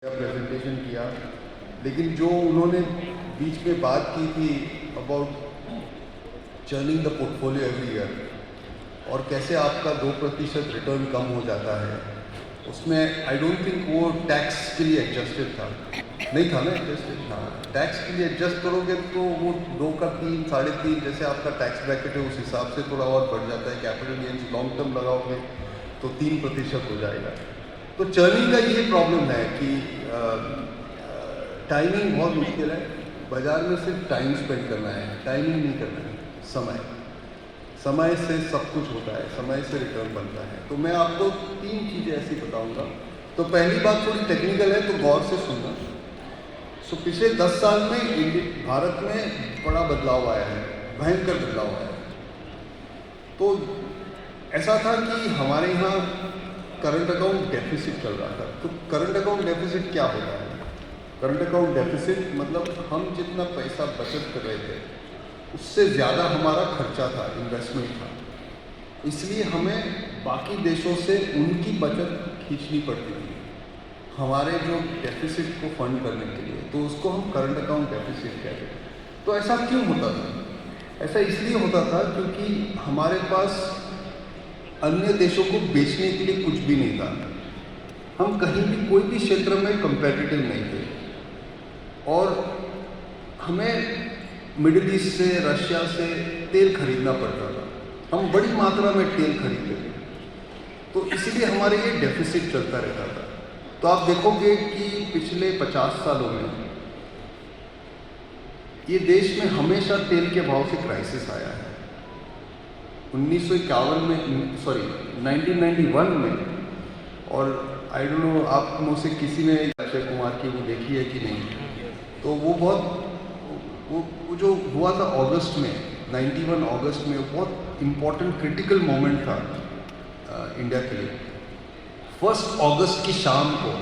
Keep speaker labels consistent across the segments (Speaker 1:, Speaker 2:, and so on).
Speaker 1: Presentation किया, लेकिन जो उन्होंने बीच में बात की थी about churning the portfolio every year और कैसे आपका 2% रिटर्न कम हो जाता है, उसमें आई डोंट थिंक वो टैक्स के लिए एडजस्टेड था, नहीं था ना एडजस्टेड। हाँ, टैक्स के लिए एडजस्ट करोगे तो वो 2 का 3, 3.5 जैसे आपका टैक्स ब्रैकेट है उस हिसाब से थोड़ा और बढ़ जाता है। कैपिटल गेन्स लॉन्ग टर्म लगाओगे तो 3% हो जाएगा। तो चर्निंग का ये प्रॉब्लम है कि टाइमिंग बहुत मुश्किल है। बाज़ार में सिर्फ टाइम स्पेंड करना है, टाइमिंग नहीं करना है। समय से सब कुछ होता है, समय से रिटर्न बनता है। तो मैं आपको 3 चीज़ें ऐसी बताऊंगा। तो पहली बात थोड़ी टेक्निकल है, तो गौर से सुनना। पिछले 10 साल में भारत में बड़ा बदलाव आया है, भयंकर बदलाव आया है। तो ऐसा था कि हमारे यहाँ करंट अकाउंट डेफिसिट चल रहा था। तो करंट अकाउंट डेफिसिट क्या होता है? करंट अकाउंट डेफिसिट मतलब हम जितना पैसा बचत कर रहे थे उससे ज़्यादा हमारा खर्चा था, इन्वेस्टमेंट था। इसलिए हमें बाकी देशों से उनकी बचत खींचनी पड़ती थी हमारे जो डेफिसिट को फंड करने के लिए। तो उसको हम करंट अकाउंट डेफिसिट कहते हैं। तो ऐसा क्यों होता था? ऐसा इसलिए होता था क्योंकि हमारे पास अन्य देशों को बेचने के लिए कुछ भी नहीं था। हम कहीं भी कोई भी क्षेत्र में कंपेटिटिव नहीं थे और हमें मिडिल ईस्ट से, रशिया से तेल खरीदना पड़ता था। हम बड़ी मात्रा में तेल खरीदते थे, तो इसलिए हमारे ये डेफिसिट चलता रहता था। तो आप देखोगे कि पिछले 50 सालों में ये देश में हमेशा तेल के भाव से क्राइसिस आया है। 1951 में, सॉरी 1991 में, और आई डोंट नो आप में से किसी ने अक्षय कुमार की वो देखी है कि नहीं। तो वो बहुत वो जो हुआ था अगस्त में, 91 अगस्त में, बहुत इम्पोर्टेंट क्रिटिकल मोमेंट था इंडिया के लिए। 1 अगस्त की शाम को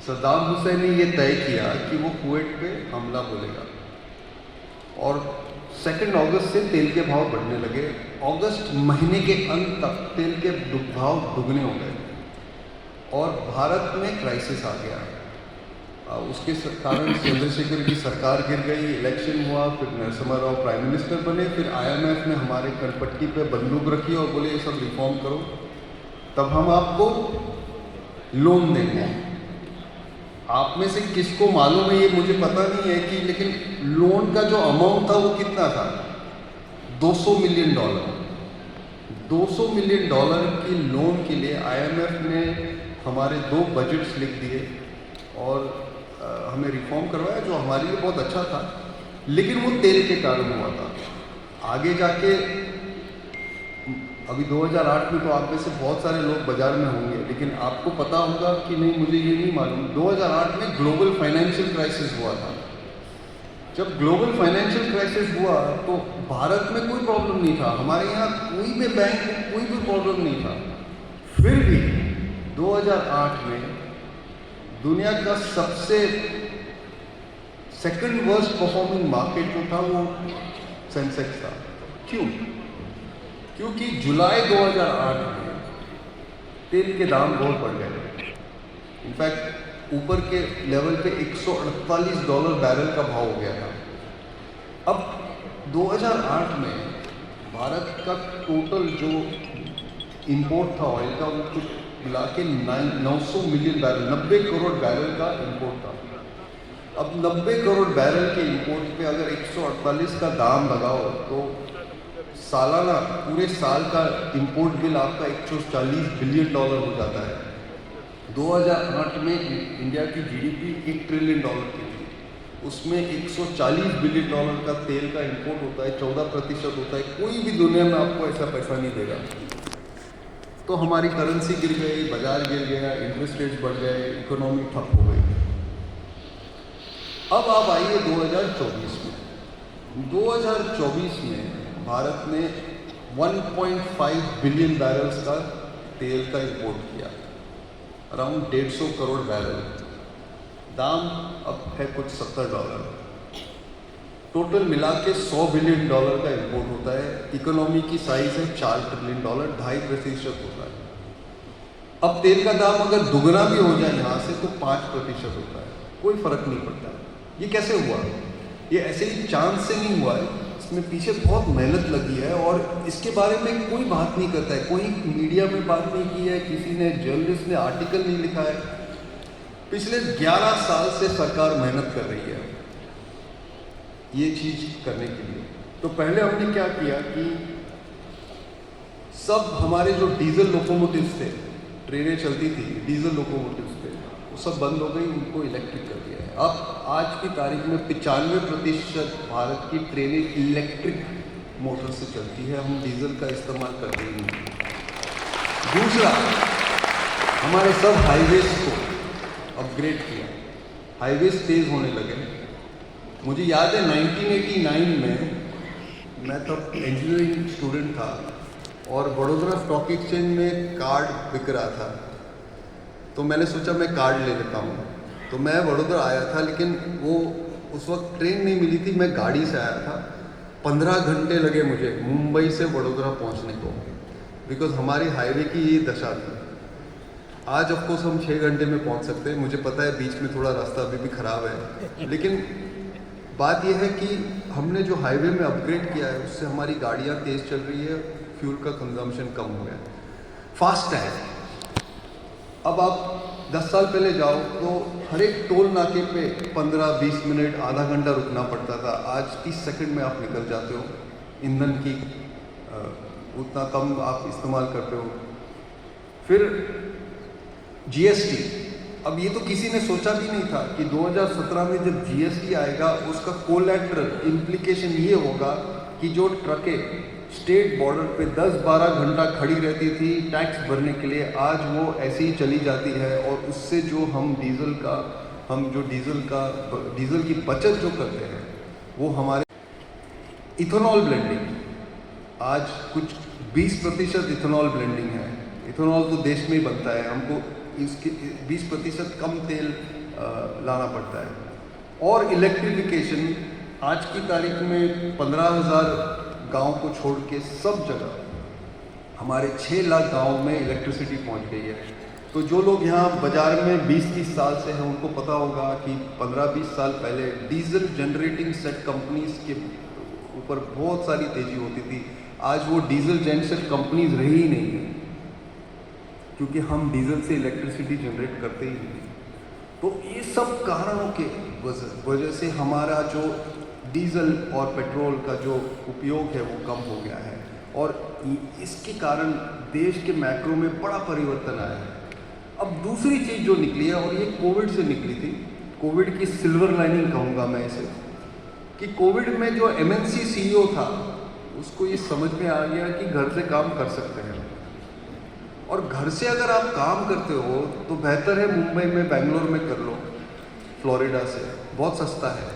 Speaker 1: सद्दाम हुसैन ने ये तय किया कि वो कुवैत पे हमला बोलेगा और 2 अगस्त से तेल के भाव बढ़ने लगे। अगस्त महीने के अंत तक तेल के भाव दुगने हो गए और भारत में क्राइसिस आ गया। उसके कारण चंद्रशेखर की सरकार गिर गई, इलेक्शन हुआ, फिर नरसिम्हा राव प्राइम मिनिस्टर बने, फिर IMF ने हमारे कनपट्टी पे बंदूक रखी और बोले ये सब रिफॉर्म करो, तब हम आपको लोन देंगे। आप में से किसको मालूम है, ये मुझे पता नहीं है कि, लेकिन लोन का जो अमाउंट था वो कितना था? $200 मिलियन। $200 मिलियन की लोन के लिए IMF ने हमारे 2 बजट्स लिख दिए और हमें रिफॉर्म करवाया, जो हमारे लिए बहुत अच्छा था। लेकिन वो तेल के कारण हुआ था। आगे जाके अभी 2008 में तो आप में से बहुत सारे लोग बाजार में होंगे, लेकिन आपको पता होगा कि नहीं, मुझे ये नहीं मालूम, 2008 में ग्लोबल फाइनेंशियल क्राइसिस हुआ था। जब ग्लोबल फाइनेंशियल क्राइसिस हुआ तो भारत में कोई प्रॉब्लम नहीं था, हमारे यहाँ कोई भी बैंक में कोई भी प्रॉब्लम नहीं था। फिर भी 2008 में दुनिया का सबसे सेकंड वर्स्ट परफॉर्मिंग मार्केट जो था वो सेंसेक्स था। क्यों? क्योंकि जुलाई 2008 में तेल के दाम बहुत बढ़ गए। इनफैक्ट ऊपर के लेवल पे $148 बैरल का भाव हो गया था। अब 2008 में भारत का टोटल जो इंपोर्ट था ऑयल का, वो कुछ मिला के 900 मिलियन बैरल, 90 करोड़ बैरल का इंपोर्ट था। अब 90 करोड़ बैरल के इंपोर्ट पे अगर 148 का दाम लगाओ तो सालाना पूरे साल का इंपोर्ट बिल आपका $140 बिलियन हो जाता है। 2008 में इंडिया की GDP $1 ट्रिलियन की थी, उसमें $140 बिलियन का तेल का इंपोर्ट होता है, 14% होता है। कोई भी दुनिया में आपको ऐसा पैसा नहीं देगा। तो हमारी करेंसी गिर गई, बाजार गिर गया, इंटरेस्ट रेट्स बढ़ गए, इकोनॉमी ठप हो गई। अब आप आइए 2024 में। 2024 में भारत ने 1.5 बिलियन बैरल्स का तेल का इंपोर्ट किया, अराउंड 150 करोड़ बैरल। दाम अब है कुछ $70। टोटल मिला के $100 बिलियन का इंपोर्ट होता है। इकोनॉमी की साइज है $4 ट्रिलियन, 2.5% होता है। अब तेल का दाम अगर दुगना भी हो जाए यहाँ से तो 5% होता है, कोई फर्क नहीं पड़ता। ये कैसे हुआ? ये ऐसे ही चांस से नहीं हुआ है, इसमें पीछे बहुत मेहनत लगी है और इसके बारे में कोई बात नहीं करता है। कोई मीडिया में बात नहीं की है, किसी ने जर्नलिस्ट ने आर्टिकल नहीं लिखा है। पिछले 11 साल से सरकार मेहनत कर रही है ये चीज़ करने के लिए। तो पहले हमने क्या किया कि सब हमारे जो डीजल लोकोमोटिव्स थे, ट्रेनें चलती थी डीजल लोकोमोटिव्स थे, वो सब बंद हो गई, उनको इलेक्ट्रिक कर दिया है। अब आज की तारीख में 95% भारत की ट्रेनें इलेक्ट्रिक मोटर से चलती है, हम डीजल का इस्तेमाल करते ही नहीं। दूसरा, हमारे सब हाईवेज को अपग्रेड किया, हाईवेज तेज होने लगे। मुझे याद है 1989 में मैं तब इंजीनियरिंग स्टूडेंट था और वडोदरा स्टॉक एक्सचेंज में कार्ड बिक रहा था, तो मैंने सोचा मैं कार्ड ले लेता हूँ। तो मैं वडोदरा आया था, लेकिन वो उस वक्त ट्रेन नहीं मिली थी, मैं गाड़ी से आया था। 15 घंटे लगे मुझे मुंबई से वडोदरा पहुँचने को, बिकॉज हमारी हाईवे की ये दशा थी। आज ऑफकोर्स हम 6 घंटे में पहुँच सकते हैं, मुझे पता है बीच में थोड़ा रास्ता अभी भी ख़राब है, लेकिन बात यह है कि हमने जो हाईवे में अपग्रेड किया है उससे हमारी गाड़ियाँ तेज़ चल रही है, फ्यूल का कंजम्पशन कम हो गया, फास्ट है। अब आप 10 साल पहले जाओ तो हर एक टोल नाके पे 15-20 मिनट आधा घंटा रुकना पड़ता था, आज 30 सेकंड में आप निकल जाते हो। ईंधन की उतना कम आप इस्तेमाल करते हो। फिर जीएसटी, अब ये तो किसी ने सोचा भी नहीं था कि 2017 में जब जीएसटी आएगा उसका कोलैटरल इम्प्लीकेशन ये होगा कि जो ट्रकें स्टेट बॉर्डर पे 10-12 घंटा खड़ी रहती थी टैक्स भरने के लिए, आज वो ऐसे ही चली जाती है और उससे जो हम डीजल की बचत जो करते हैं वो हमारे इथेनॉल ब्लेंडिंग, आज कुछ 20% इथेनॉल ब्लेंडिंग है। इथेनॉल तो देश में ही बनता है, हमको इसके 20% कम तेल लाना पड़ता है। और इलेक्ट्रिफिकेशन, आज की तारीख में 15,000 गांव को छोड़ के सब जगह हमारे 6 लाख गांव में इलेक्ट्रिसिटी पहुंच गई है। तो जो लोग यहाँ बाज़ार में 20-30 साल से हैं उनको पता होगा कि 15-20 साल पहले डीजल जनरेटिंग सेट कंपनीज के ऊपर बहुत सारी तेज़ी होती थी। आज वो डीजल जनसेट कंपनीज रही ही नहीं है, क्योंकि हम डीजल से इलेक्ट्रिसिटी जनरेट करते ही नहीं। तो ये सब कारणों के वजह से हमारा जो डीजल और पेट्रोल का जो उपयोग है वो कम हो गया है और इसके कारण देश के मैक्रो में बड़ा परिवर्तन आया है। अब दूसरी चीज़ जो निकली है, और ये कोविड से निकली थी, कोविड की सिल्वर लाइनिंग कहूँगा मैं इसे, कि कोविड में जो एमएनसी सीईओ था उसको ये समझ में आ गया कि घर से काम कर सकते हैं, और घर से अगर आप काम करते हो तो बेहतर है मुंबई में, बेंगलोर में कर लो, फ्लोरिडा से बहुत सस्ता है।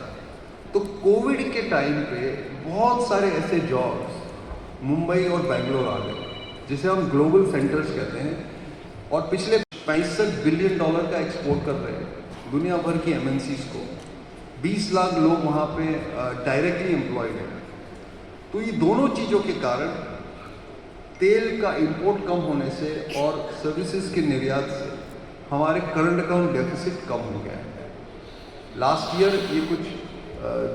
Speaker 1: तो कोविड के टाइम पे बहुत सारे ऐसे जॉब्स मुंबई और बेंगलोर आ गए, जिसे हम ग्लोबल सेंटर्स कहते हैं, और पिछले $65 बिलियन का एक्सपोर्ट कर रहे हैं दुनिया भर की एमएनसीज को। 20 लाख लोग वहाँ पे डायरेक्टली एम्प्लॉयड हैं। तो ये दोनों चीज़ों के कारण तेल का इंपोर्ट कम होने से और सर्विसेज के निर्यात से हमारे करंट अकाउंट डेफिसिट कम हो गया है। लास्ट ईयर ये कुछ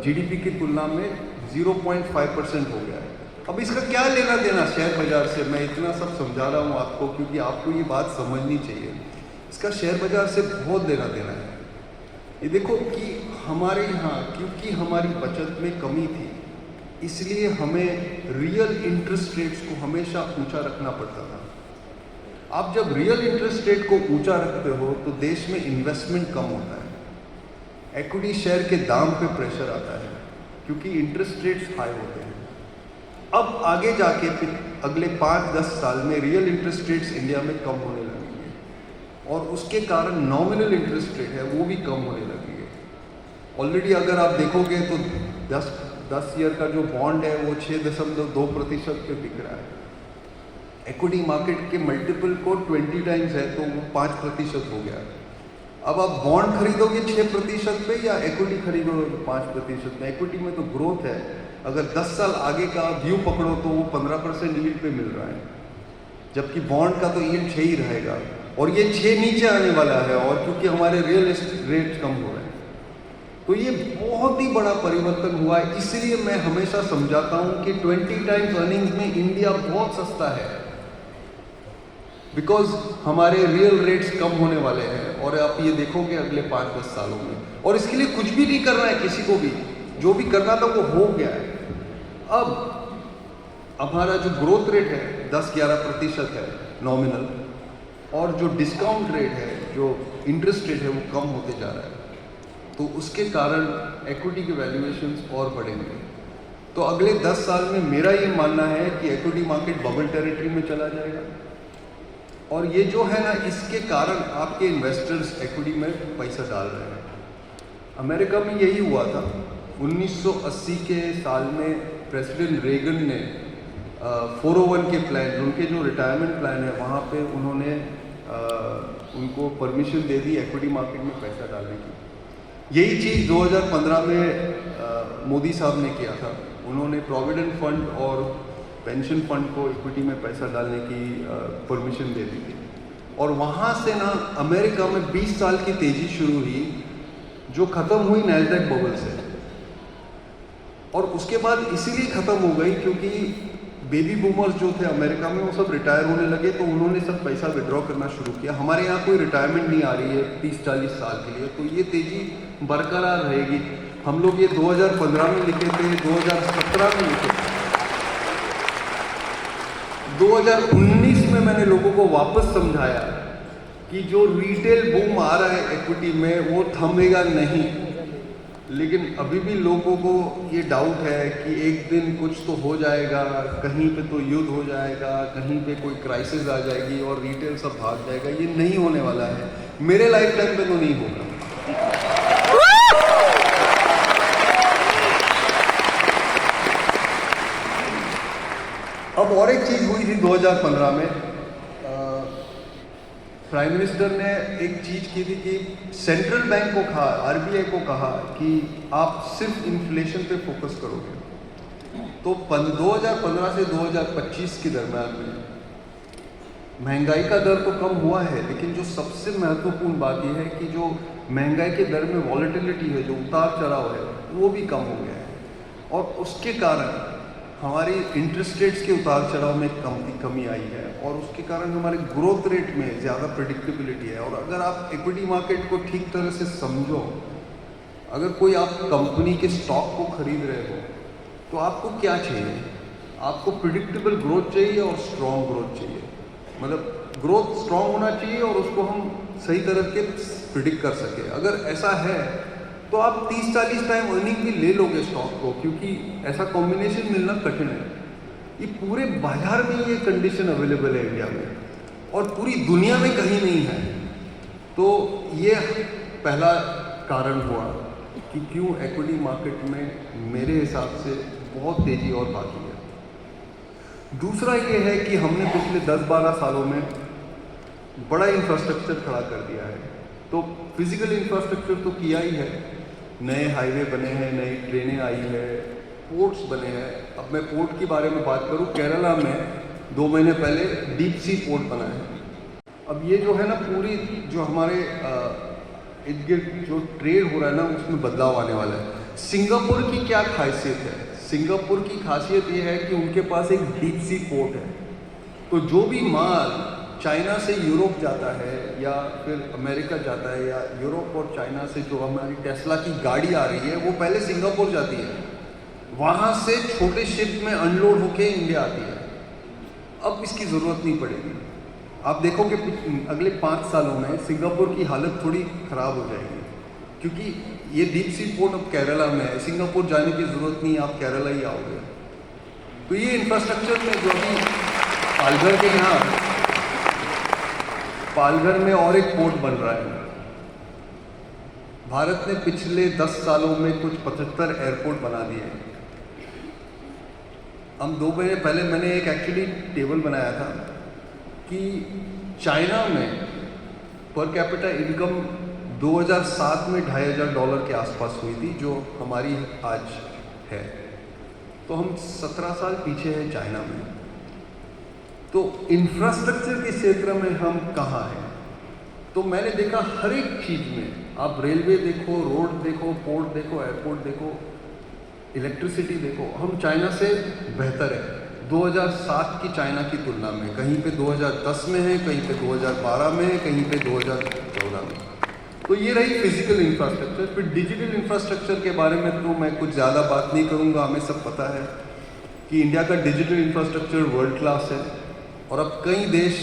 Speaker 1: जीडीपी की तुलना में 0.5% हो गया है। अब इसका क्या लेना देना शेयर बाजार से, मैं इतना सब समझा रहा हूँ आपको क्योंकि आपको ये बात समझनी चाहिए। इसका शेयर बाजार से बहुत लेना देना है। ये देखो कि हमारे यहाँ क्योंकि हमारी बचत में कमी थी, इसलिए हमें रियल इंटरेस्ट रेट्स को हमेशा ऊंचा रखना पड़ता था। आप जब रियल इंटरेस्ट रेट को ऊंचा रखते हो तो देश में इन्वेस्टमेंट कम होता है, इक्विटी शेयर के दाम पे प्रेशर आता है क्योंकि इंटरेस्ट रेट्स हाई होते हैं। अब आगे जाके फिर अगले 5-10 साल में रियल इंटरेस्ट रेट्स इंडिया में कम होने लगेंगे और उसके कारण नॉमिनल इंटरेस्ट रेट है वो भी कम होने लगेंगे। ऑलरेडी अगर आप देखोगे तो 10 ईयर का जो बॉन्ड है वो 6.2% पे बिक रहा है। इक्विटी मार्केट के मल्टीपल को 20 टाइम्स है तो वो 5% हो गया। अब आप बॉन्ड खरीदोगे 6% पे या इक्विटी खरीदोगे 5% में? इक्विटी में तो ग्रोथ है, अगर 10 साल आगे का व्यू पकड़ो तो वो 15% यील्ड पे मिल रहा है, जबकि बॉन्ड का तो यील्ड 6 ही रहेगा। और ये 6 नीचे आने वाला है, और क्योंकि हमारे रियल एस्टेट रेट कम हो रहे हैं, तो ये बहुत ही बड़ा परिवर्तन हुआ है। इसलिए मैं हमेशा समझाता हूं कि 20 टाइम्स अर्निंग्स में इंडिया बहुत सस्ता है, बिकॉज हमारे रियल रेट्स कम होने वाले हैं, और आप ये देखोगे अगले 5-10 सालों में। और इसके लिए कुछ भी नहीं करना है किसी को भी, जो भी करना था वो हो गया है। अब हमारा जो ग्रोथ रेट है 10-11% है नॉमिनल, और जो डिस्काउंट रेट है, जो इंटरेस्ट रेट है, वो कम होते जा रहा है। तो उसके कारण इक्विटी के वैल्यूएशंस और बढ़ेंगे। तो अगले 10 साल में मेरा ये मानना है कि इक्विटी मार्केट बबल टेरिटरी में चला जाएगा, और ये जो है ना, इसके कारण आपके इन्वेस्टर्स इक्विटी में पैसा डाल रहे हैं। अमेरिका में यही हुआ था 1980 के साल में। प्रेसिडेंट रेगन ने 401 के प्लान, उनके जो रिटायरमेंट प्लान है, वहाँ पे उन्होंने उनको परमिशन दे दी इक्विटी मार्केट में पैसा डालने की। यही चीज़ 2015 में मोदी साहब ने किया था। उन्होंने प्रोविडेंट फंड और पेंशन फंड को इक्विटी में पैसा डालने की परमिशन दे दी थी, और वहाँ से ना अमेरिका में 20 साल की तेज़ी शुरू हुई, जो ख़त्म हुई नैस्डैक बबल से। और उसके बाद इसीलिए ख़त्म हो गई क्योंकि बेबी बूमर्स जो थे अमेरिका में, वो सब रिटायर होने लगे, तो उन्होंने सब पैसा विड्रॉ करना शुरू किया। हमारे यहाँ कोई रिटायरमेंट नहीं आ रही है 30-40 साल के लिए, तो ये तेज़ी बरकरार रहेगी। हम लोग ये 2015 में लिखे थे, 2017 में लिखे थे, 2019 में मैंने लोगों को वापस समझाया कि जो रिटेल बूम आ रहा है इक्विटी में, वो थमेगा नहीं। लेकिन अभी भी लोगों को ये डाउट है कि एक दिन कुछ तो हो जाएगा, कहीं पे तो युद्ध हो जाएगा, कहीं पे कोई क्राइसिस आ जाएगी और रिटेल सब भाग जाएगा। ये नहीं होने वाला है, मेरे लाइफ टाइम पे तो नहीं होगा। अब और एक चीज़ हुई थी 2015 में, प्राइम मिनिस्टर ने एक चीज़ की थी कि सेंट्रल बैंक को कहा, आरबीआई को कहा कि आप सिर्फ इन्फ्लेशन पे फोकस करोगे। तो 2015 से 2025 के दरम्यान में महंगाई का दर तो कम हुआ है, लेकिन जो सबसे महत्वपूर्ण बात यह है कि जो महंगाई के दर में वॉलेटिलिटी है, जो उतार चढ़ाव है, वो भी कम हो गया है। और उसके कारण हमारी इंटरेस्ट रेट्स के उतार चढ़ाव में कमी आई है, और उसके कारण हमारे ग्रोथ रेट में ज़्यादा प्रेडिक्टेबिलिटी है। और अगर आप इक्विटी मार्केट को ठीक तरह से समझो, अगर कोई आप कंपनी के स्टॉक को खरीद रहे हो, तो आपको क्या चाहिए? आपको प्रिडिक्टेबल ग्रोथ चाहिए और स्ट्रॉन्ग ग्रोथ चाहिए। मतलब ग्रोथ स्ट्रॉन्ग होना चाहिए और उसको हम सही तरह के प्रिडिक्ट कर सके। अगर ऐसा है तो आप 30-40 टाइम अर्निंग भी ले लोगे स्टॉक को, क्योंकि ऐसा कॉम्बिनेशन मिलना कठिन है। ये पूरे बाजार में ये कंडीशन अवेलेबल है इंडिया में, और पूरी दुनिया में कहीं नहीं है। तो ये पहला कारण हुआ कि क्यों इक्विटी मार्केट में मेरे हिसाब से बहुत तेज़ी और बाकी है। दूसरा ये है कि हमने पिछले 10-12 सालों में बड़ा इंफ्रास्ट्रक्चर खड़ा कर दिया है। तो फिजिकल इंफ्रास्ट्रक्चर तो किया ही है, नए हाईवे बने हैं, नई ट्रेनें आई है, पोर्ट्स बने हैं। अब मैं पोर्ट के बारे में बात करूं, केरला में 2 महीने पहले डीप सी पोर्ट बना है। अब ये जो है ना, पूरी जो हमारे इर्द गिर्द जो ट्रेड हो रहा है ना, उसमें बदलाव आने वाला है। सिंगापुर की क्या खासियत है? सिंगापुर की खासियत ये है कि उनके पास एक डीप सी पोर्ट है। तो जो भी माल चाइना से यूरोप जाता है, या फिर अमेरिका जाता है, या यूरोप और चाइना से जो हमारी टेस्ला की गाड़ी आ रही है, वो पहले सिंगापुर जाती है, वहाँ से छोटे शिप में अनलोड होके इंडिया आती है। अब इसकी ज़रूरत नहीं पड़ेगी। आप देखोगे अगले 5 सालों में सिंगापुर की हालत थोड़ी ख़राब हो जाएगी, क्योंकि ये डीप सी पोर्ट अब केरला में है। सिंगापुर जाने की ज़रूरत नहीं, आप केरला ही आओगे। तो ये इंफ्रास्ट्रक्चर में जो अभी पालघर के यहाँ, पालघर में और एक पोर्ट बन रहा है। भारत ने पिछले 10 सालों में कुछ 75 एयरपोर्ट बना दिए। हम 2 महीने पहले मैंने एक एक्चुअली टेबल बनाया था कि चाइना में पर कैपिटा इनकम 2007 में $2,500 के आसपास हुई थी, जो हमारी आज है। तो हम 17 साल पीछे हैं चाइना में। तो इंफ्रास्ट्रक्चर के क्षेत्र में हम कहाँ हैं? तो मैंने देखा हर एक चीज़ में, आप रेलवे देखो, रोड देखो, पोर्ट देखो, एयरपोर्ट देखो, इलेक्ट्रिसिटी देखो, हम चाइना से बेहतर है 2007 की चाइना की तुलना में। कहीं पे 2010 में है, कहीं पे 2012 में है, कहीं पे 2014 में। तो ये रही फिजिकल इंफ्रास्ट्रक्चर। फिर डिजिटल इंफ्रास्ट्रक्चर के बारे में तो मैं कुछ ज़्यादा बात नहीं करूँगा, हमें सब पता है कि इंडिया का डिजिटल इंफ्रास्ट्रक्चर वर्ल्ड क्लास है। और अब कई देश,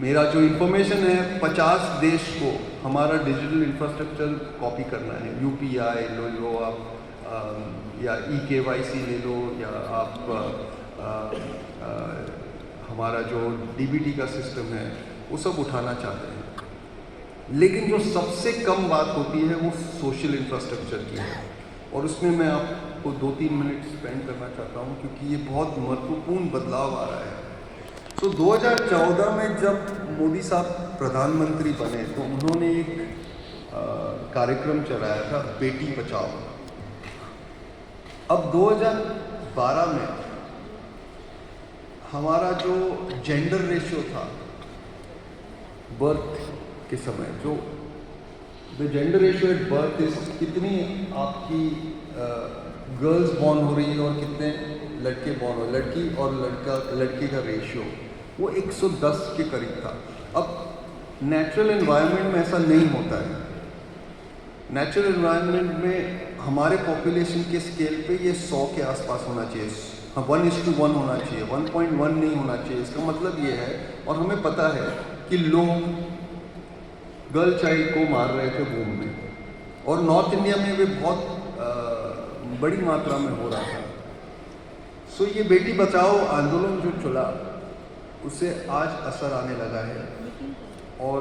Speaker 1: मेरा जो इन्फॉर्मेशन है 50 देश को हमारा डिजिटल इंफ्रास्ट्रक्चर कॉपी करना है। यूपीआई ले लो आप, या EKYC ले लो, या आप हमारा जो DBT का सिस्टम है वो सब उठाना चाहते हैं। लेकिन जो सबसे कम बात होती है वो सोशल इंफ्रास्ट्रक्चर की है, और उसमें मैं आपको 2-3 मिनट स्पेंड करना चाहता हूँ क्योंकि ये बहुत महत्वपूर्ण बदलाव आ रहा है। तो 2014 में जब मोदी साहब प्रधानमंत्री बने तो उन्होंने एक कार्यक्रम चलाया था, बेटी बचाओ। अब 2012 में हमारा जो जेंडर रेशियो था बर्थ के समय, जो the gender ratio at birth is, कितनी आपकी गर्ल्स बॉर्न हो रही है और कितने लड़के बॉर्न हो, लड़की और लड़के का रेशियो वो 110 के करीब था। अब नेचुरल एनवायरनमेंट में ऐसा नहीं होता है। नेचुरल एनवायरनमेंट में हमारे पॉपुलेशन के स्केल पे ये 100 के आसपास होना चाहिए, 1:1 होना चाहिए, 1.1 नहीं होना चाहिए। इसका मतलब ये है, और हमें पता है कि लोग गर्ल चाइल्ड को मार रहे थे वूम में, और नॉर्थ इंडिया में भी बहुत बड़ी मात्रा में हो रहा था। सो ये बेटी बचाओ आंदोलन जो चला उससे आज असर आने लगा है, और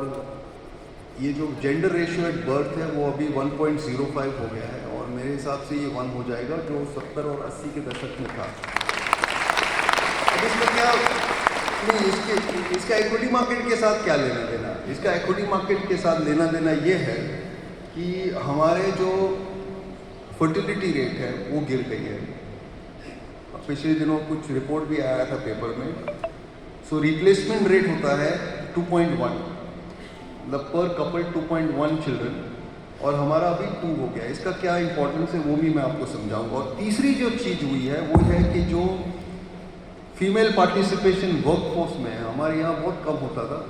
Speaker 1: ये जो जेंडर रेशियो एट बर्थ है वो अभी 1.05 हो गया है, और मेरे हिसाब से ये 1 हो जाएगा, जो 70 और 80 के दशक में था। अब इसमें क्या नहीं, इसका इक्विटी मार्केट के साथ क्या लेना देना? इसका इक्विटी मार्केट के साथ लेना देना ये है कि हमारे जो फर्टिलिटी रेट है वो गिर गई है। पिछले दिनों कुछ रिपोर्ट भी आया था पेपर में। सो रिप्लेसमेंट रेट होता है 2.1, मतलब पर कपल 2.1 चिल्ड्रन, और हमारा अभी 2 हो गया। इसका क्या इंपॉर्टेंस है वो भी मैं आपको समझाऊंगा। और तीसरी जो चीज़ हुई है वो है कि जो फीमेल पार्टिसिपेशन वर्कफोर्स में है, हमारे यहाँ बहुत कम होता था।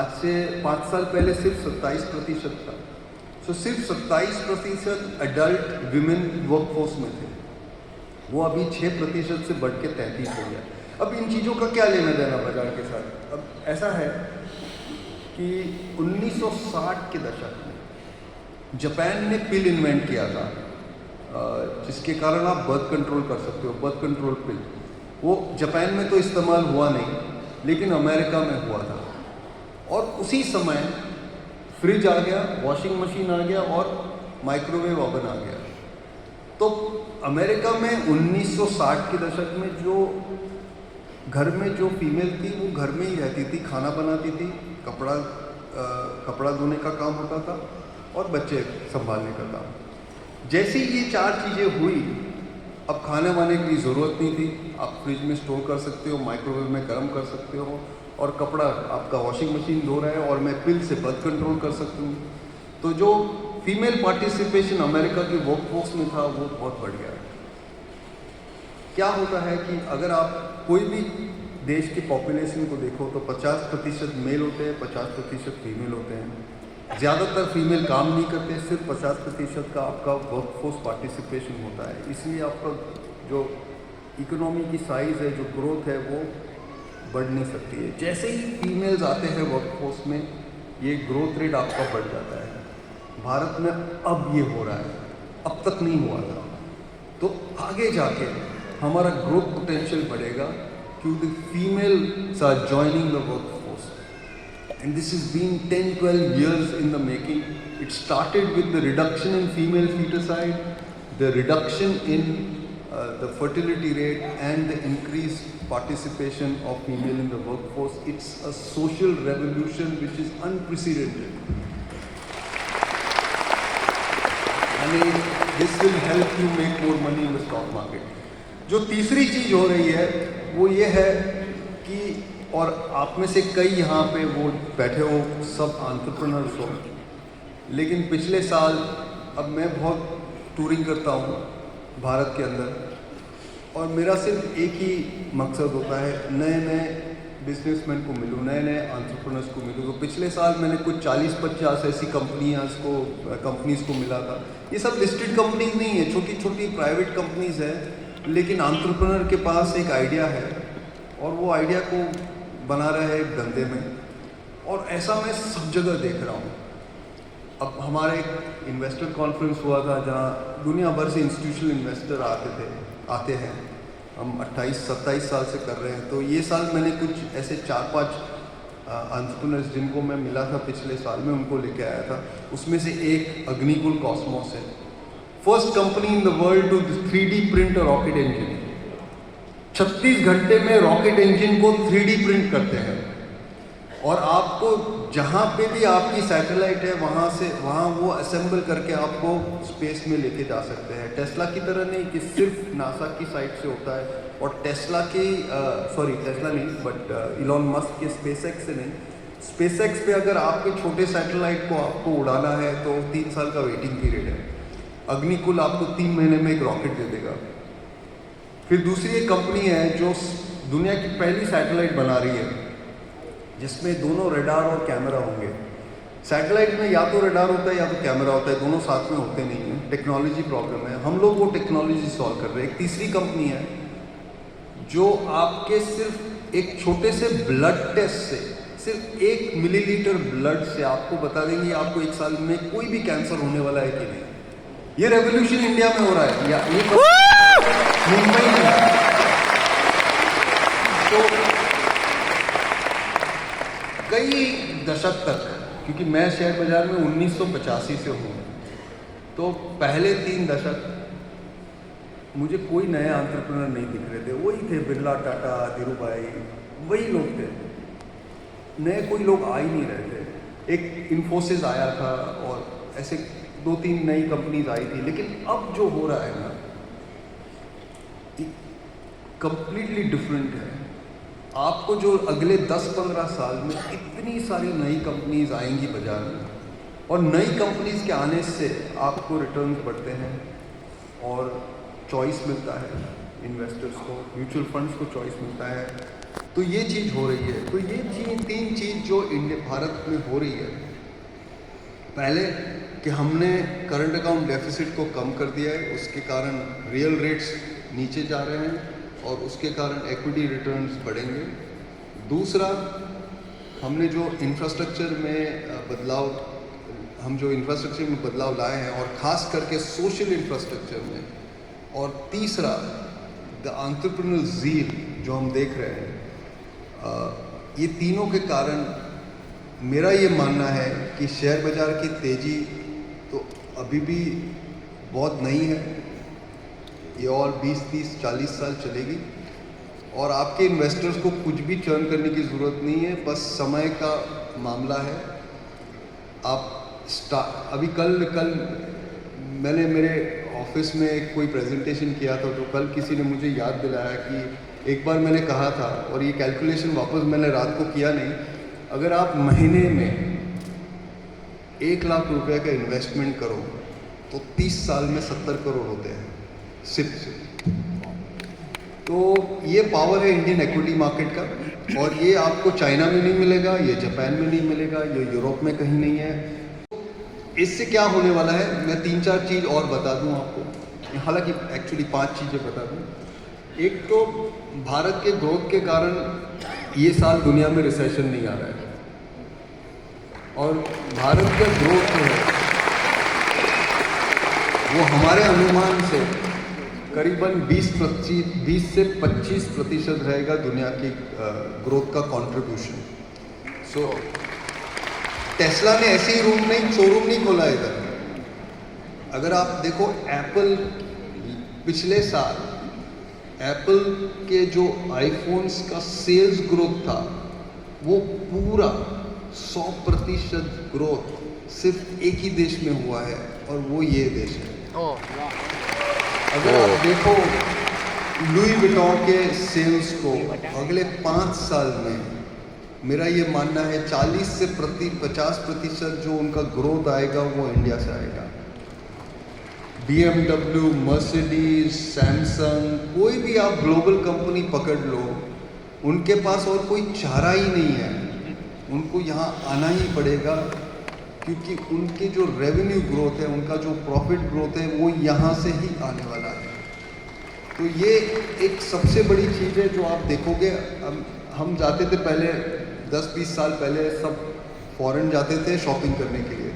Speaker 1: आज से 5 साल पहले सिर्फ 27% था। सो सिर्फ 27% एडल्ट विमेन वर्कफोर्स में थे, वो अभी 6% से बढ़ के 33 हो गया। अब इन चीज़ों का क्या लेना देना बाजार के साथ? अब ऐसा है कि 1960 के दशक में जापान ने पिल इन्वेंट किया था, जिसके कारण आप बर्थ कंट्रोल कर सकते हो, बर्थ कंट्रोल पिल। वो जापान में तो इस्तेमाल हुआ नहीं, लेकिन अमेरिका में हुआ था। और उसी समय फ्रिज आ गया, वॉशिंग मशीन आ गया और माइक्रोवेव ओवन आ गया। तो अमेरिका में 1960 के दशक में जो घर में जो फीमेल थी वो घर में ही रहती थी, खाना बनाती थी, कपड़ा धोने का काम होता था और बच्चे संभालने का काम। जैसे ही ये 4 चीज़ें हुई, अब खाने वाने की ज़रूरत नहीं थी, आप फ्रिज में स्टोर कर सकते हो, माइक्रोवेव में गर्म कर सकते हो, और कपड़ा आपका वॉशिंग मशीन धो रहा है, और मैं पिल से बर्थ कंट्रोल कर सकती हूँ। तो जो फीमेल पार्टिसिपेशन अमेरिका की वर्कफोर्स में था वो बहुत बढ़ गया है। क्या होता है कि अगर आप कोई भी देश की पॉपुलेशन को देखो तो 50% मेल होते हैं, 50% फीमेल होते हैं। ज़्यादातर फीमेल काम नहीं करते, सिर्फ 50% का आपका वर्कफोर्स पार्टिसिपेशन होता है। इसलिए आपका जो इकोनॉमी की साइज़ है, जो ग्रोथ है, वो बढ़ नहीं सकती है। जैसे ही फीमेल्स आते हैं वर्कफोर्स में, ये ग्रोथ रेट आपका बढ़ जाता है। भारत में अब ये हो रहा है, अब तक नहीं हुआ था। तो आगे जाके हमारा ग्रोथ पोटेंशियल बढ़ेगा क्योंकि females are joining the workforce, and this is been 10-12 years in the making. It started with the reduction in female feticide, the reduction in the fertility rate, and the increased participation of female in the workforce. It's a social revolution which is unprecedented. And this will help you make more money in the stock market. जो तीसरी चीज़ हो रही है वो ये है कि और आप में से कई यहाँ पे वो बैठे हो सब एंटरप्रेन्योर्स हो, लेकिन पिछले साल अब मैं बहुत टूरिंग करता हूँ भारत के अंदर, और मेरा सिर्फ एक ही मकसद होता है, नए नए बिजनेसमैन को मिलूँ, नए नए एंटरप्रेन्योर्स को मिलूँ। तो पिछले साल मैंने कुछ 40-50 ऐसी कंपनीज़ को मिला था। ये सब लिस्टेड कंपनीज नहीं है, छोटी छोटी प्राइवेट कंपनीज है, लेकिन एंटरप्रेन्योर के पास एक आइडिया है और वो आइडिया को बना रहा है एक धंधे में, और ऐसा मैं सब जगह देख रहा हूँ। अब हमारे एक इन्वेस्टर कॉन्फ्रेंस हुआ था जहाँ दुनिया भर से इंस्टीट्यूशनल इन्वेस्टर आते हैं। हम 28-27 साल से कर रहे हैं। तो ये साल मैंने कुछ ऐसे 4-5 एंटरप्रेन्योर्स जिनको मैं मिला था पिछले साल में, उनको लेके आया था। उसमें से एक अग्निकुल कॉस्मोस है, first company in the world to 3D print a rocket engine. 36 घंटे में रॉकेट इंजन को 3D प्रिंट करते हैं, और आपको जहाँ पे भी आपकी सैटेलाइट है वहाँ वो असेंबल करके आपको स्पेस में लेके जा सकते हैं। टेस्ला की तरह नहीं कि सिर्फ नासा की साइड से होता है, और टेस्ला नहीं बट इलॉन मस्क के स्पेसएक्स से नहीं। स्पेसएक्स पे अगर आपके छोटे सैटेलाइट को आपको उड़ाना है तो 3 साल का वेटिंग पीरियड है। अग्निकुल आपको 3 महीने में एक रॉकेट दे देगा। फिर दूसरी एक कंपनी है जो दुनिया की पहली सैटेलाइट बना रही है जिसमें दोनों रडार और कैमरा होंगे। सैटेलाइट में या तो रडार होता है या तो कैमरा होता है, दोनों साथ में होते नहीं हैं। टेक्नोलॉजी प्रॉब्लम है, हम लोग वो टेक्नोलॉजी सॉल्व कर रहे हैं। एक तीसरी कंपनी है जो आपके सिर्फ एक छोटे से ब्लड टेस्ट से, सिर्फ 1 मिलीलीटर ब्लड से आपको बता देंगे आपको 1 साल में कोई भी कैंसर होने वाला है कि नहीं। ये रेवोल्यूशन इंडिया में हो रहा है, या ये मुंबई में है। तो कई दशक तक, क्योंकि मैं शेयर बाजार में 1985 से हूँ, तो पहले 3 दशक मुझे कोई नया एंटरप्रेन्योर नहीं दिख रहे थे। वही थे बिरला, टाटा, धीरूभाई, वही लोग थे। नए कोई लोग आ ही नहीं रहे थे। एक इन्फोसिस आया था और ऐसे 2-3 नई कंपनीज आई थी, लेकिन अब जो हो रहा है ना, कंप्लीटली डिफरेंट है। आपको जो अगले 10-15 साल में इतनी सारी नई कंपनीज आएंगी बाजार में, और नई कंपनीज के आने से आपको रिटर्न्स बढ़ते हैं और चॉइस मिलता है इन्वेस्टर्स को, म्यूचुअल फंड्स को चॉइस मिलता है। तो ये चीज़ हो रही है। तो ये 3 चीज़ जो भारत में हो रही है, पहले कि हमने करंट अकाउंट डेफिसिट को कम कर दिया है, उसके कारण रियल रेट्स नीचे जा रहे हैं और उसके कारण इक्विटी रिटर्न्स बढ़ेंगे। दूसरा, हमने जो इंफ्रास्ट्रक्चर में बदलाव लाए हैं, और ख़ास करके सोशल इंफ्रास्ट्रक्चर में। और तीसरा, द एंटरप्रेन्योर ज़ील जो हम देख रहे हैं, ये तीनों के कारण मेरा ये मानना है कि शेयर बाज़ार की तेज़ी तो अभी भी बहुत नहीं है, ये और 20-30-40 साल चलेगी, और आपके इन्वेस्टर्स को कुछ भी चर्न करने की ज़रूरत नहीं है, बस समय का मामला है। आप अभी कल मैंने मेरे ऑफिस में कोई प्रेजेंटेशन किया था, तो कल किसी ने मुझे याद दिलाया कि एक बार मैंने कहा था, और ये कैलकुलेशन वापस मैंने रात को किया नहीं, अगर आप महीने में 1 लाख रुपए का इन्वेस्टमेंट करो तो 30 साल में 70 करोड़ होते हैं सिर्फ। तो ये पावर है इंडियन इक्विटी मार्केट का, और ये आपको चाइना में नहीं मिलेगा, ये जापान में नहीं मिलेगा, ये यूरोप में कहीं नहीं है। इससे क्या होने वाला है, मैं 3-4 चीज़ और बता दूं आपको, हालांकि एक्चुअली 5 चीज़ें बता दूं। एक तो भारत के ग्रोथ के कारण ये साल दुनिया में रिसेशन नहीं आ रहा है, और भारत का ग्रोथ जो है वो हमारे अनुमान से करीबन 20 से 25% रहेगा दुनिया की ग्रोथ का कंट्रीब्यूशन। सो टेस्ला ने ऐसे ही शोरूम नहीं खोला इधर। अगर आप देखो, एप्पल पिछले साल एप्पल के जो आईफोन्स का सेल्स ग्रोथ था वो पूरा 100% ग्रोथ सिर्फ एक ही देश में हुआ है, और वो ये देश है। अगर आप देखो लुई विटॉन के सेल्स को अगले 5 साल में मेरा ये मानना है 40 से 50% जो उनका ग्रोथ आएगा वो इंडिया से आएगा। BMW, मर्सिडीज, सैमसंग, कोई भी आप ग्लोबल कंपनी पकड़ लो, उनके पास और कोई चारा ही नहीं है, उनको यहाँ आना ही पड़ेगा, क्योंकि उनके जो रेवेन्यू ग्रोथ है, उनका जो प्रॉफिट ग्रोथ है, वो यहाँ से ही आने वाला है। तो ये एक सबसे बड़ी चीज़ है जो आप देखोगे। हम जाते थे पहले 10-20 साल पहले सब फॉरेन जाते थे शॉपिंग करने के लिए,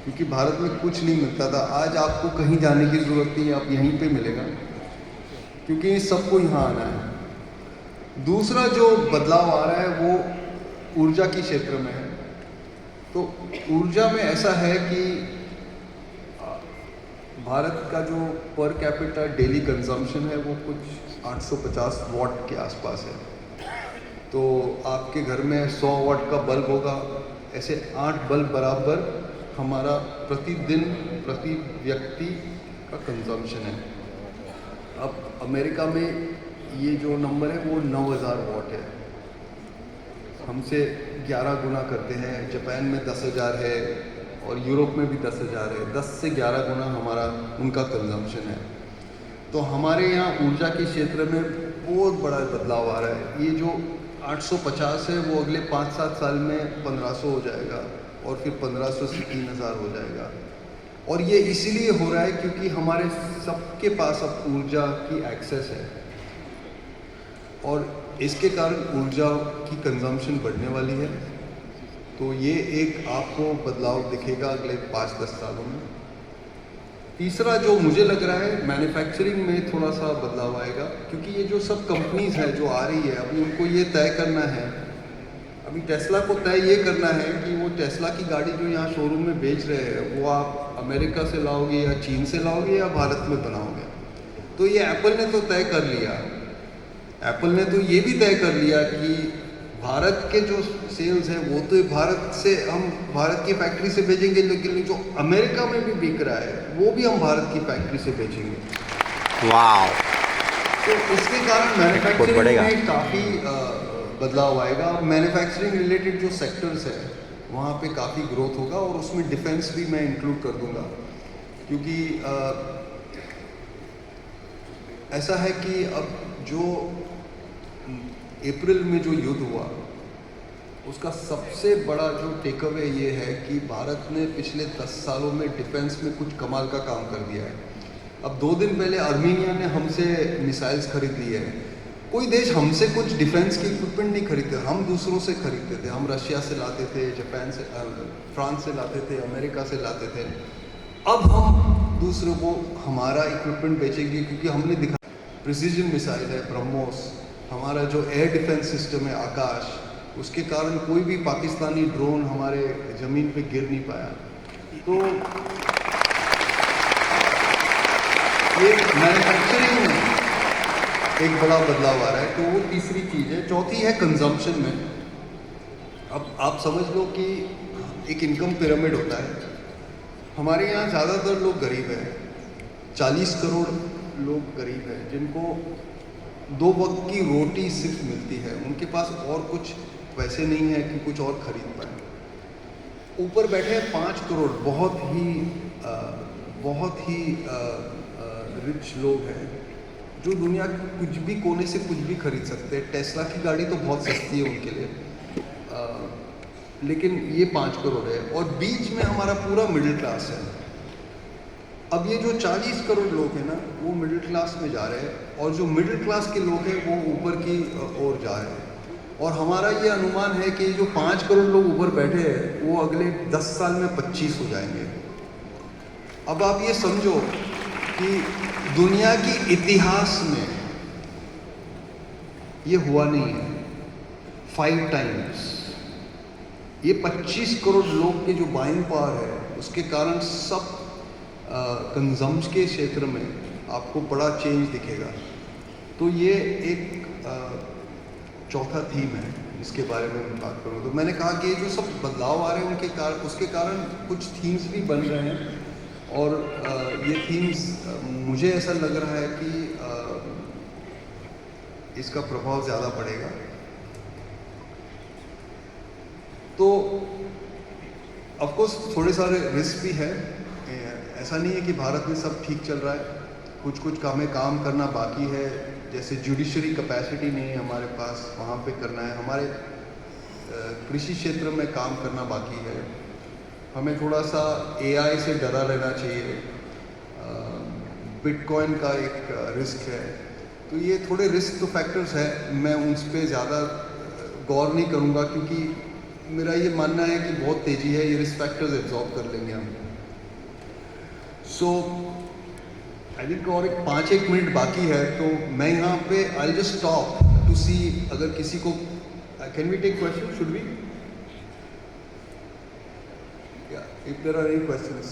Speaker 1: क्योंकि भारत में कुछ नहीं मिलता था। आज आपको कहीं जाने की ज़रूरत नहीं है, आप यहीं पे मिलेगा, क्योंकि सबको यहाँ आना है। दूसरा जो बदलाव आ रहा है वो ऊर्जा के क्षेत्र में है। तो ऊर्जा में ऐसा है कि भारत का जो पर कैपिटा डेली कंजम्पशन है वो कुछ 850 वाट के आसपास है। तो आपके घर में 100 वाट का बल्ब होगा, ऐसे 8 बल्ब बराबर हमारा प्रतिदिन प्रति व्यक्ति का कंजम्पशन है। अब अमेरिका में ये जो नंबर है वो 9000 वाट है, हमसे 11 गुना करते हैं। जापान में 10,000 है और यूरोप में भी 10,000 है। 10 से 11 गुना हमारा उनका कंजम्पशन है। तो हमारे यहाँ ऊर्जा के क्षेत्र में बहुत बड़ा बदलाव आ रहा है। ये जो 850 है वो अगले 5-7 साल में 1500 हो जाएगा और फिर 1500 से 3000 हो जाएगा। और ये इसीलिए हो रहा है क्योंकि हमारे सबके पास अब ऊर्जा की एक्सेस है और इसके कारण ऊर्जा की कंजम्पशन बढ़ने वाली है। तो ये एक आपको बदलाव दिखेगा अगले 5-10 सालों में। तीसरा जो मुझे लग रहा है, मैन्युफैक्चरिंग में थोड़ा सा बदलाव आएगा, क्योंकि ये जो सब कंपनीज है जो आ रही है, अभी उनको ये तय करना है, अभी टेस्ला को तय ये करना है कि वो टेस्ला की गाड़ी जो यहाँ शोरूम में बेच रहे हैं वो आप अमेरिका से लाओगे या चीन से लाओगे या भारत में बनाओगे। तो ये एप्पल ने तो तय कर लिया, एप्पल ने तो ये भी तय कर लिया कि भारत के जो सेल्स हैं वो तो भारत से हम भारत की फैक्ट्री से भेजेंगे, लेकिन जो अमेरिका में भी बिक रहा है वो भी हम भारत की फैक्ट्री से बेचेंगे।
Speaker 2: वाह!
Speaker 1: तो इसके कारण मैन्युफैक्चरिंग में काफ़ी बदलाव आएगा। मैन्युफैक्चरिंग रिलेटेड जो सेक्टर्स है वहाँ पे काफ़ी ग्रोथ होगा और उसमें डिफेंस भी मैं इंक्लूड कर दूंगा, क्योंकि ऐसा है कि अब जो अप्रैल में जो युद्ध हुआ उसका सबसे बड़ा जो टेक अवे ये है कि भारत ने पिछले 10 सालों में डिफेंस में कुछ कमाल का काम कर दिया है। अब 2 दिन पहले आर्मीनिया ने हमसे मिसाइल्स खरीद ली है। कोई देश हमसे कुछ डिफेंस की इक्विपमेंट नहीं खरीदते, हम दूसरों से खरीदते थे। हम रशिया से लाते थे, जापान से, फ्रांस से लाते थे, अमेरिका से लाते थे। अब हम दूसरों को हमारा इक्विपमेंट बेचेंगे, क्योंकि हमने दिखा प्रिसीजन मिसाइल है ब्रह्मोस, हमारा जो एयर डिफेंस सिस्टम है आकाश, उसके कारण कोई भी पाकिस्तानी ड्रोन हमारे ज़मीन पे गिर नहीं पाया। तो ये मैन्युफैक्चरिंग में एक बड़ा बदलाव आ रहा है। तो वो तीसरी चीज़ है। चौथी है कंजम्पशन में। अब आप समझ लो कि एक इनकम पिरामिड होता है। हमारे यहाँ ज़्यादातर लोग गरीब हैं, 40 करोड़ लोग गरीब हैं जिनको 2 वक्त की रोटी सिर्फ मिलती है, उनके पास और कुछ पैसे नहीं है कि कुछ और खरीद पाए। ऊपर बैठे 5 करोड़ बहुत ही रिच लोग हैं जो दुनिया के कुछ भी कोने से कुछ भी खरीद सकते हैं। टेस्ला की गाड़ी तो बहुत सस्ती है उनके लिए, लेकिन ये 5 करोड़ है और बीच में हमारा पूरा मिडिल क्लास है। अब ये जो 40 करोड़ लोग हैं ना, वो मिडिल क्लास में जा रहे हैं और जो मिडिल क्लास के लोग हैं वो ऊपर की ओर जा रहे हैं। और हमारा ये अनुमान है कि जो 5 करोड़ लोग ऊपर बैठे हैं वो अगले 10 साल में 25 हो जाएंगे। अब आप ये समझो कि दुनिया के इतिहास में ये हुआ नहीं है 5 टाइम्स। ये 25 करोड़ लोग के जो बाइंग पावर है उसके कारण सब कंजम्पशन के क्षेत्र में आपको बड़ा चेंज दिखेगा। तो ये एक चौथा थीम है जिसके बारे में मैं बात करूँ। तो मैंने कहा कि ये जो सब बदलाव आ रहे हैं उनके कारण, उसके कारण कुछ थीम्स भी बन रहे हैं और ये थीम्स मुझे ऐसा लग रहा है कि इसका प्रभाव ज़्यादा पड़ेगा। तो ऑफ कोर्स थोड़े सारे रिस्क भी हैं। ऐसा नहीं है कि भारत में सब ठीक चल रहा है, कुछ कुछ हमें काम करना बाकी है। जैसे जुडिशरी कैपेसिटी नहीं है हमारे पास, वहाँ पे करना है। हमारे कृषि क्षेत्र में काम करना बाकी है। हमें थोड़ा सा AI से डरा रहना चाहिए। बिटकॉइन का एक रिस्क है, तो ये थोड़े रिस्क तो फैक्टर्स है। मैं उन पर ज़्यादा गौर नहीं करूँगा, क्योंकि मेरा ये मानना है कि बहुत तेज़ी है, ये रिस्क फैक्टर्स एब्जॉर्ब कर लेंगे हम। सो आई थिंक और एक 5-1 मिनट बाकी है, तो मैं यहाँ पे I just stop to see अगर किसी को can we take question, should we, if there are any questions.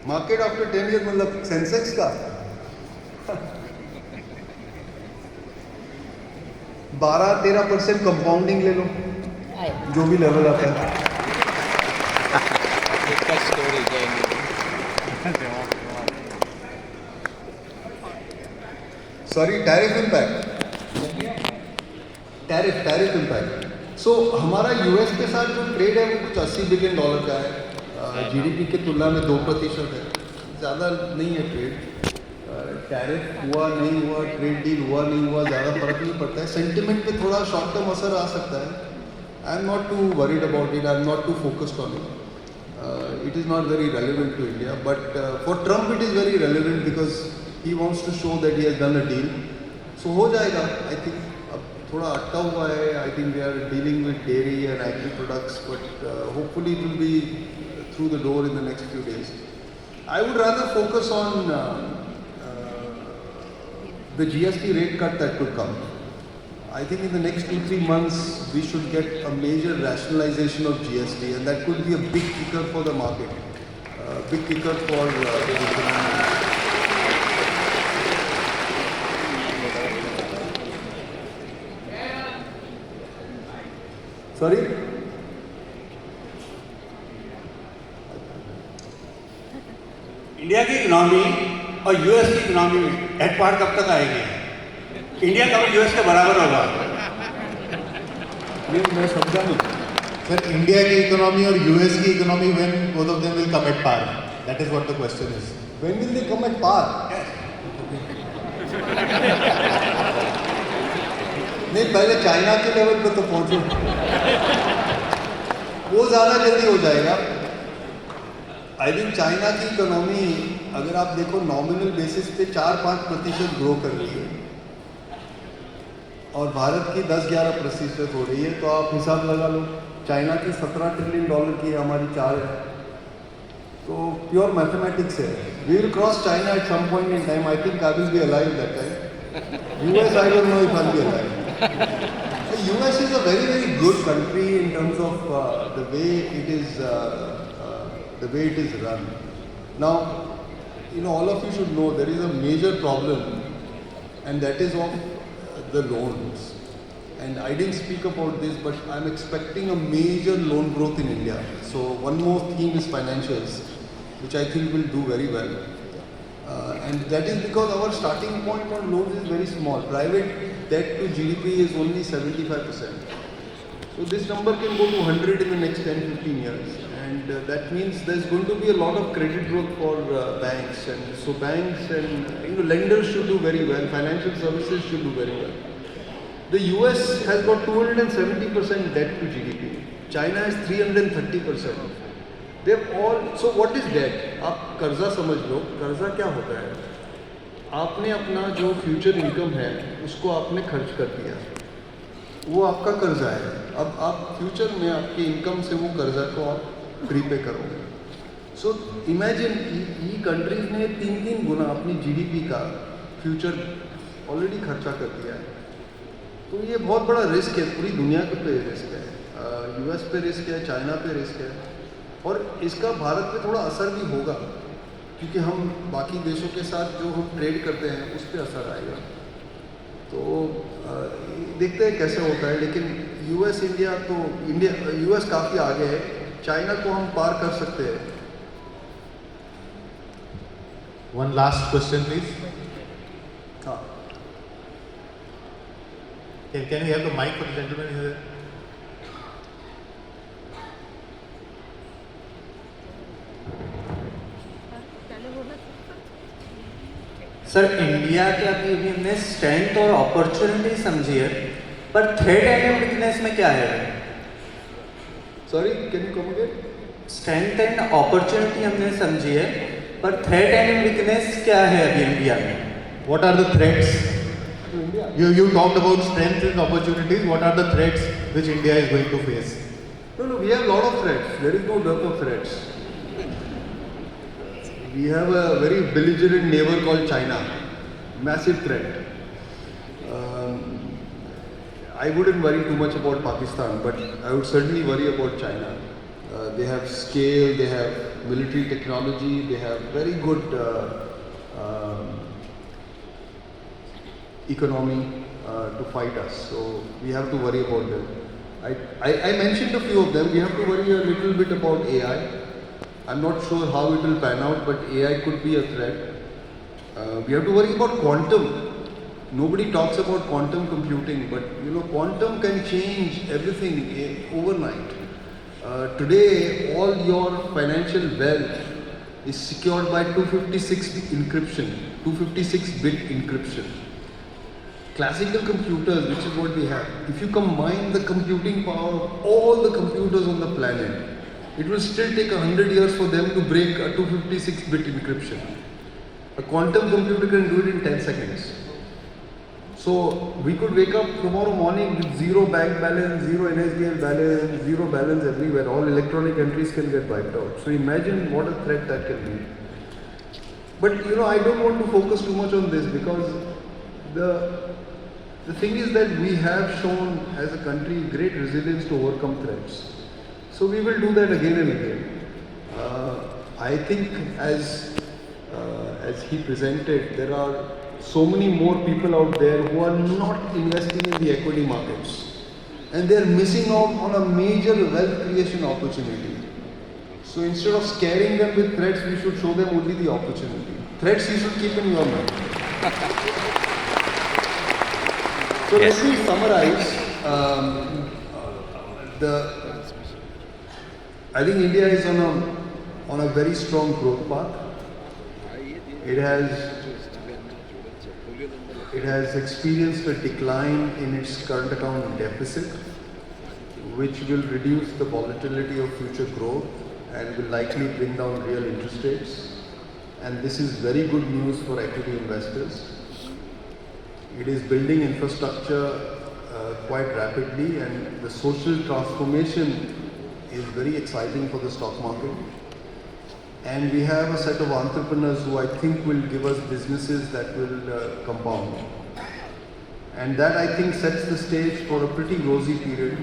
Speaker 1: Market after 10 year मतलब सेंसेक्स का 12-13% कंपाउंडिंग ले लो, जो भी लेवल आता है। Sorry, tariff impact. सो हमारा US के साथ जो ट्रेड है वो कुछ $80 बिलियन का है। GDP के तुलना में 2% है, ज़्यादा नहीं है ट्रेड। टैरिफ हुआ नहीं हुआ, ट्रेड डील हुआ नहीं हुआ, ज़्यादा फर्क नहीं पड़ता है। सेंटिमेंट पे थोड़ा शॉर्ट टर्म असर आ सकता है। I am not too worried about it, I am not too focused on it. It is not very relevant to India, but for Trump it is very relevant because he wants to show that he has done a deal. So हो जाएगा, I think। अब थोड़ा अटका हुआ है। I think they are dealing with dairy and agri products, but hopefully it will be through the door in the next few days. I would rather focus on the GST rate cut that could come. I think in the next 2-3 months we should get a major rationalization of GST, and that could be a big kicker for the market, big kicker for the economy. Sorry?
Speaker 2: India की economy और US की economy में at par कब तक आएगी? India कब US के बराबर होगा?
Speaker 1: मैं समझा नहीं।
Speaker 3: Sir, India की इकोनॉमी और US की economy, when both of them will come at par? That is what the question is.
Speaker 1: When will they come at par? नहीं, पहले चाइना के लेवल पे तो पहुंचो, वो ज़्यादा जल्दी हो जाएगा। आई थिंक चाइना की इकोनॉमी अगर आप देखो नॉमिनल बेसिस पे 4-5% ग्रो कर रही है, और भारत की 10-11% हो रही है। तो आप हिसाब लगा लो, चाइना की $17 ट्रिलियन की है, हमारी 4 है। तो प्योर मैथमेटिक्स है। We will cross China at some point in time. I think I will be alive that time. US, I don't know if I'll be alive. The US is a very, very good country in terms of the way it is run. Now, all of you should know there is a major problem, and that is of the loans. And I didn't speak about this, but I'm expecting a major loan growth in India. So one more theme is financials, which I think will do very well. And that is because our starting point on loans is very small. Private debt to GDP is only 75%. So this number can go to 100 in the next 10-15 years. And that means there's going to be a lot of credit growth for banks. And so banks and lenders should do very well. Financial services should do very well. The US has got 270% debt to GDP. China is 330%. They've all, so what is debt? आप कर्जा समझ लो, कर्जा क्या होता है? आपने अपना जो फ्यूचर इनकम है उसको आपने खर्च कर दिया, वो आपका कर्जा है। अब आप फ्यूचर में आपके इनकम से वो कर्जा को आप प्रीपे करोगे। सो इमेजिन ये कंट्रीज ने 3 गुना अपनी GDP का फ्यूचर ऑलरेडी खर्चा कर दिया है। तो ये बहुत बड़ा रिस्क है, पूरी दुनिया पे रिस्क है। US पे रिस्क है, चाइना पे रिस्क है, और इसका भारत पे थोड़ा असर भी होगा, क्योंकि हम बाकी देशों के साथ जो हम ट्रेड करते हैं उस पर असर आएगा। तो देखते हैं कैसे होता है। लेकिन US काफ़ी आगे है, चाइना को हम पार कर सकते हैं।
Speaker 3: One last question, please. Can we have the mic for the gentleman here?
Speaker 4: Sir India के अभी अभी हमने स्ट्रेंथ और अपॉर्चुनिटी समझी है, पर थ्रेट एंड वीकनेस में क्या है?
Speaker 1: Sorry, can you come again?
Speaker 4: Strength and opportunity हमने समझी है, पर थ्रेट एंड वीकनेस क्या है अभी इंडिया में?
Speaker 3: What are the threats?
Speaker 1: To India.
Speaker 3: You talked about strengths and opportunities. What are the threats which India is going to face?
Speaker 1: No, we have a lot of threats. There is no dearth of threats. We have a very belligerent neighbor called China. Massive threat. I wouldn't worry too much about Pakistan, but I would certainly worry about China. They have scale, they have military technology, they have very good economy to fight us. So we have to worry about them. I mentioned a few of them. We have to worry a little bit about AI. I'm not sure how it will pan out, but AI could be a threat. We have to worry about quantum. Nobody talks about quantum computing, but you know, quantum can change everything overnight. Today, all your financial wealth is secured by 256 encryption, 256-bit encryption. Classical computers, which is what we have, if you combine the computing power of all the computers on the planet, it will still take 100 years for them to break a 256-bit encryption. A quantum computer can do it in 10 seconds. So we could wake up tomorrow morning with zero bank balance, zero NSDL balance, zero balance everywhere. All electronic entries can get wiped out. So imagine what a threat that can be. But you know, I don't want to focus too much on this because the thing is that we have shown as a country great resilience to overcome threats. So we will do that again and again. I think as he presented, there are so many more people out there who are not investing in the equity markets. And they are missing out on a major wealth creation opportunity. So instead of scaring them with threats, we should show them only the opportunity. Threats you should keep in your mind. So let me summarize. I think India is on a very strong growth path. It has experienced a decline in its current account deficit, which will reduce the volatility of future growth and will likely bring down real interest rates. And this is very good news for equity investors. It is building infrastructure quite rapidly, and the social transformation is very exciting for the stock market. And we have a set of entrepreneurs who I think will give us businesses that will compound. And that I think sets the stage for a pretty rosy period,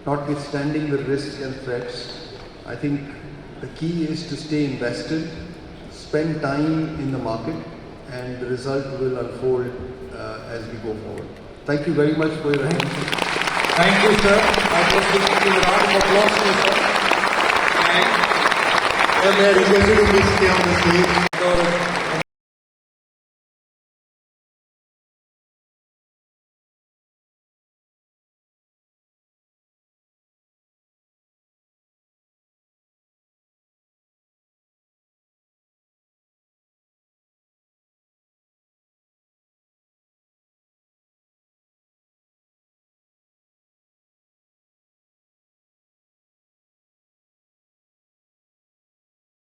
Speaker 1: notwithstanding the risks and threats. I think the key is to stay invested, spend time in the market, and the result will unfold as we go forward. Thank you very much for your attention.
Speaker 2: Thank you, sir. I just give a round of applause to you, sir.
Speaker 3: May I request you to please stay on the stage?
Speaker 2: And